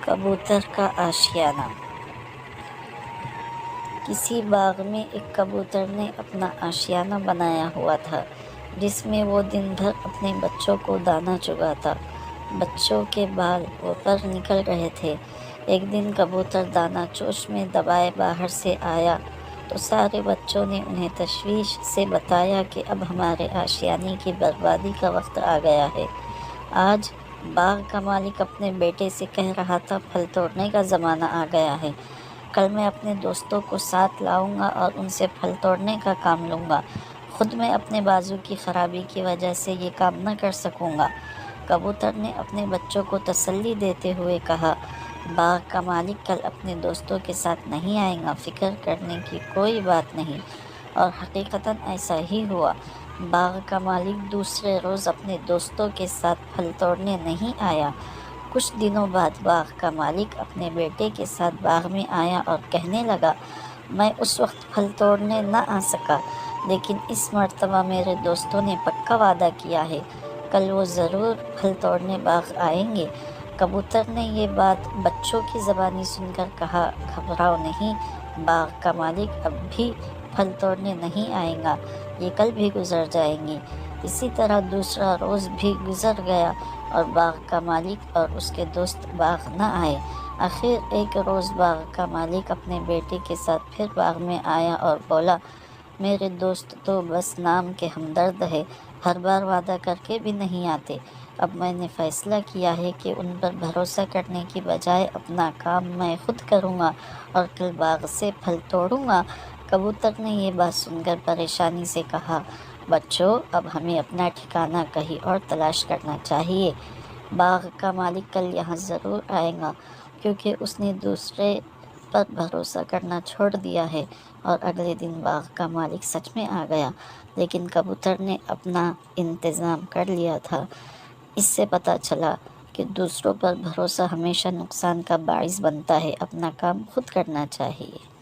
کبوتر کا آشیانہ۔ کسی باغ میں ایک کبوتر نے اپنا آشیانہ بنایا ہوا تھا، جس میں وہ دن بھر اپنے بچوں کو دانہ چگاتا۔ بچوں کے بال اوپر نکل رہے تھے۔ ایک دن کبوتر دانہ چوش میں دبائے باہر سے آیا تو سارے بچوں نے انہیں تشویش سے بتایا کہ اب ہمارے آشیانے کی بربادی کا وقت آ گیا ہے۔ آج باغ کا مالک اپنے بیٹے سے کہہ رہا تھا، پھل توڑنے کا زمانہ آ گیا ہے۔ کل میں اپنے دوستوں کو ساتھ لاؤں گا اور ان سے پھل توڑنے کا کام لوں گا۔ خود میں اپنے بازو کی خرابی کی وجہ سے یہ کام نہ کر سکوں گا۔ کبوتر نے اپنے بچوں کو تسلی دیتے ہوئے کہا، باغ کا مالک کل اپنے دوستوں کے ساتھ نہیں آئے گا، فکر کرنے کی کوئی بات نہیں۔ اور حقیقتاً ایسا ہی ہوا۔ باغ کا مالک دوسرے روز اپنے دوستوں کے ساتھ پھل توڑنے نہیں آیا۔ کچھ دنوں بعد باغ کا مالک اپنے بیٹے کے ساتھ باغ میں آیا اور کہنے لگا، میں اس وقت پھل توڑنے نہ آ سکا، لیکن اس مرتبہ میرے دوستوں نے پکا وعدہ کیا ہے، کل وہ ضرور پھل توڑنے باغ آئیں گے۔ کبوتر نے یہ بات بچوں کی زبانی سن کر کہا، گھبراؤ نہیں، باغ کا مالک اب بھی پھل توڑنے نہیں آئے گا، یہ کل بھی گزر جائیں گے۔ اسی طرح دوسرا روز بھی گزر گیا اور باغ کا مالک اور اس کے دوست باغ نہ آئے۔ آخر ایک روز باغ کا مالک اپنے بیٹے کے ساتھ پھر باغ میں آیا اور بولا، میرے دوست تو بس نام کے ہمدرد ہے، ہر بار وعدہ کر کے بھی نہیں آتے۔ اب میں نے فیصلہ کیا ہے کہ ان پر بھروسہ کرنے کی بجائے اپنا کام میں خود کروں گا اور کل باغ سے پھل توڑوں گا۔ کبوتر نے یہ بات سن کر پریشانی سے کہا، بچوں، اب ہمیں اپنا ٹھکانہ کہیں اور تلاش کرنا چاہیے۔ باغ کا مالک کل یہاں ضرور آئے گا، کیونکہ اس نے دوسرے پر بھروسہ کرنا چھوڑ دیا ہے۔ اور اگلے دن باغ کا مالک سچ میں آ گیا، لیکن کبوتر نے اپنا انتظام کر لیا تھا۔ اس سے پتہ چلا کہ دوسروں پر بھروسہ ہمیشہ نقصان کا باعث بنتا ہے، اپنا کام خود کرنا چاہیے۔